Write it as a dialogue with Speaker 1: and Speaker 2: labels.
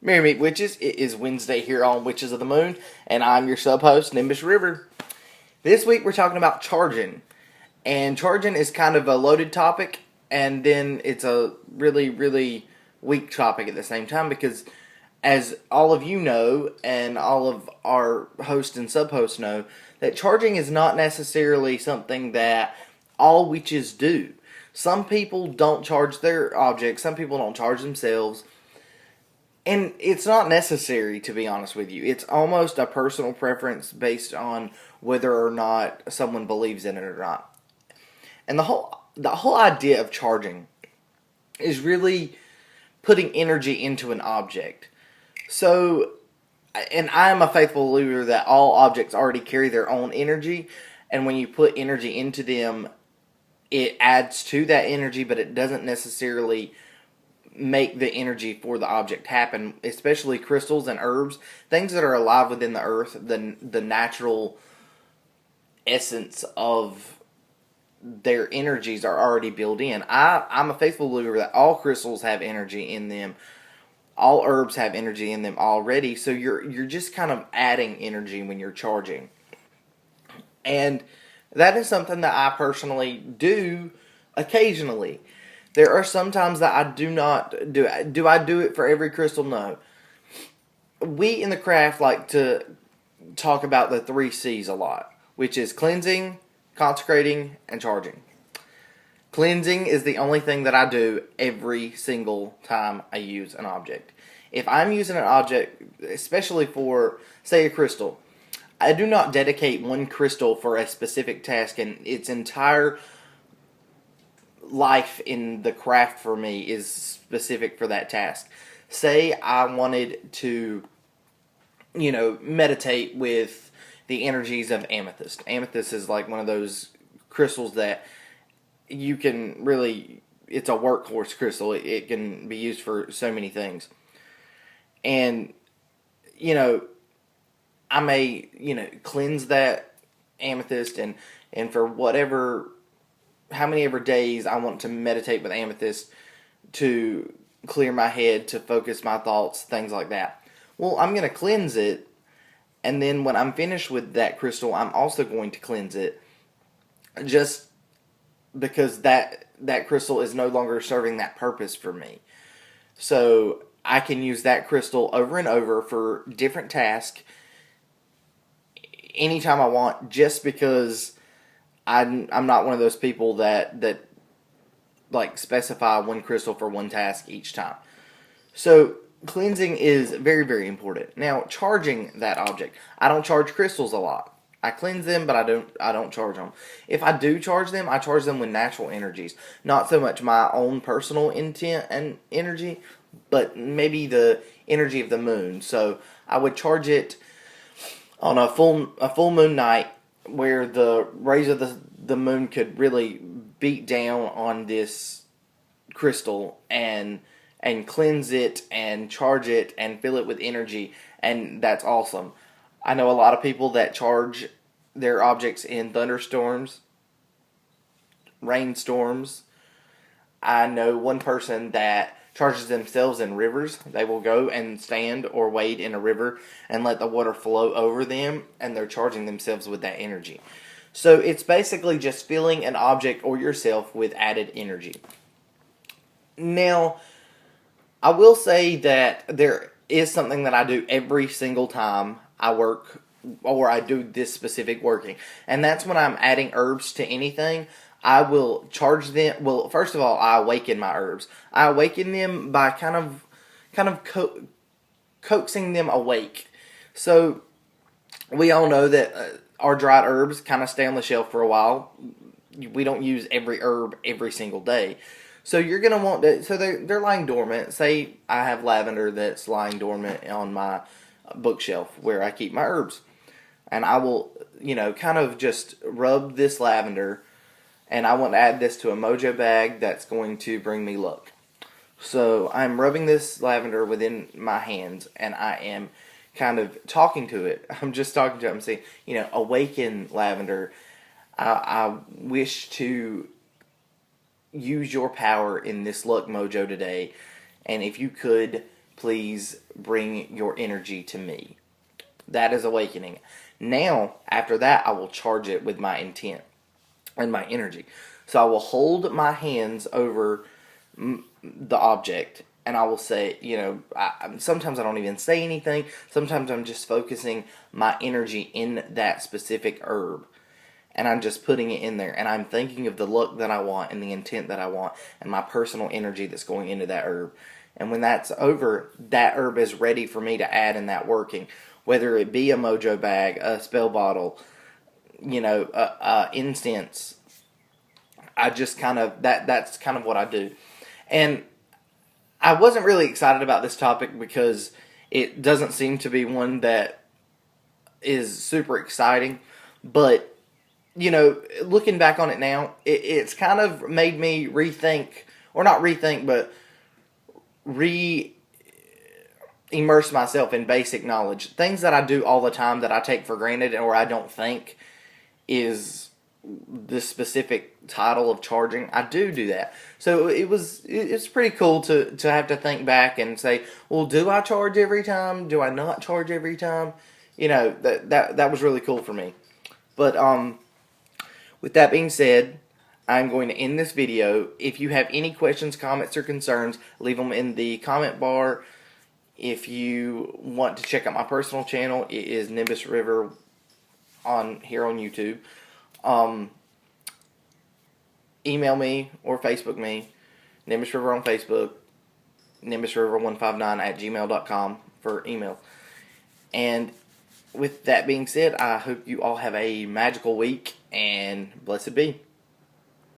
Speaker 1: Merry Meet Witches. It is Wednesday here on Witches of the Moon, and I'm your sub-host, Nimbus River. This week we're talking about charging, and charging is kind of a loaded topic, and then it's a really, really weak topic at the same time because, as all of you know, and all of our hosts and sub-hosts know, that charging is not necessarily something that all witches do. Some people don't charge their objects, some people don't charge themselves. And it's not necessary, to be honest with you. It's almost a personal preference based on whether or not someone believes in it or not. And the whole idea of charging is really putting energy into an object. So, and I am a faithful believer that all objects already carry their own energy, and when you put energy into them, it adds to that energy, but it doesn't necessarily make the energy for the object happen, especially crystals and herbs, things that are alive within the earth, the natural essence of their energies are already built in. I'm a faithful believer that all crystals have energy in them, all herbs have energy in them already, so you're just kind of adding energy when you're charging. And that is something that I personally do occasionally. There are some times that I do not do it. Do I do it for every crystal? No. We in the craft like to talk about the 3 C's a lot, which is cleansing, consecrating, and charging. Cleansing is the only thing that I do every single time I use an object. If I'm using an object, especially for, say, a crystal, I do not dedicate one crystal for a specific task, and its entire life in the craft for me is specific for that task. Say I wanted to, meditate with the energies of amethyst. Amethyst is like one of those crystals that you can really, it's a workhorse crystal. It can be used for so many things. And, I may, cleanse that amethyst and for how many ever days I want to meditate with amethyst to clear my head, to focus my thoughts, things like that. Well, I'm going to cleanse it, and then when I'm finished with that crystal, I'm also going to cleanse it, just because that crystal is no longer serving that purpose for me. So I can use that crystal over and over for different tasks anytime I want, just because I'm not one of those people that like specify one crystal for one task each time. So cleansing is very, very important. Now, charging that object, I don't charge crystals a lot. I cleanse them, but I don't charge them. If I do charge them, I charge them with natural energies, not so much my own personal intent and energy, but maybe the energy of the moon. So I would charge it on a full moon night, where the rays of the moon could really beat down on this crystal and cleanse it and charge it and fill it with energy, and that's awesome. I know a lot of people that charge their objects in thunderstorms, rainstorms. I know one person that charges themselves in rivers. They will go and stand or wade in a river and let the water flow over them, and they're charging themselves with that energy. So it's basically just filling an object or yourself with added energy. Now, I will say that there is something that I do every single time I work or I do this specific working, and that's when I'm adding herbs to anything. I will charge them. Well, first of all, I awaken my herbs. I awaken them by kind of coaxing them awake. So we all know that our dried herbs kind of stay on the shelf for a while. We don't use every herb every single day. So you're going to want to, so they're lying dormant. Say I have lavender that's lying dormant on my bookshelf where I keep my herbs. And I will, kind of just rub this lavender, and I want to add this to a mojo bag that's going to bring me luck. So I'm rubbing this lavender within my hands, and I am kind of talking to it. I'm just talking to it. I'm saying, awaken lavender. I wish to use your power in this luck mojo today. And if you could please bring your energy to me. That is awakening. Now, after that, I will charge it with my intent and my energy. So I will hold my hands over the object, and I will say, sometimes I don't even say anything. Sometimes I'm just focusing my energy in that specific herb, and I'm just putting it in there, and I'm thinking of the look that I want and the intent that I want and my personal energy that's going into that herb. And when that's over, that herb is ready for me to add in that working, whether it be a mojo bag, a spell bottle, incense. I just that's kind of what I do. And I wasn't really excited about this topic because it doesn't seem to be one that is super exciting. But, looking back on it now, it's kind of made me rethink, or not rethink, but immerse myself in basic knowledge. Things that I do all the time that I take for granted or I don't think is this specific title of charging. I do that. So it's pretty cool to have to think back and say, well, do I charge every time? Do I not charge every time? That was really cool for me. But with that being said, I'm going to end this video. If you have any questions, comments, or concerns, leave them in the comment bar. If you want to check out my personal channel, it is Nimbus River here on YouTube. Email me or Facebook me, Nimbus River on Facebook, NimbusRiver159@gmail.com for email. And with that being said, I hope you all have a magical week, and blessed be.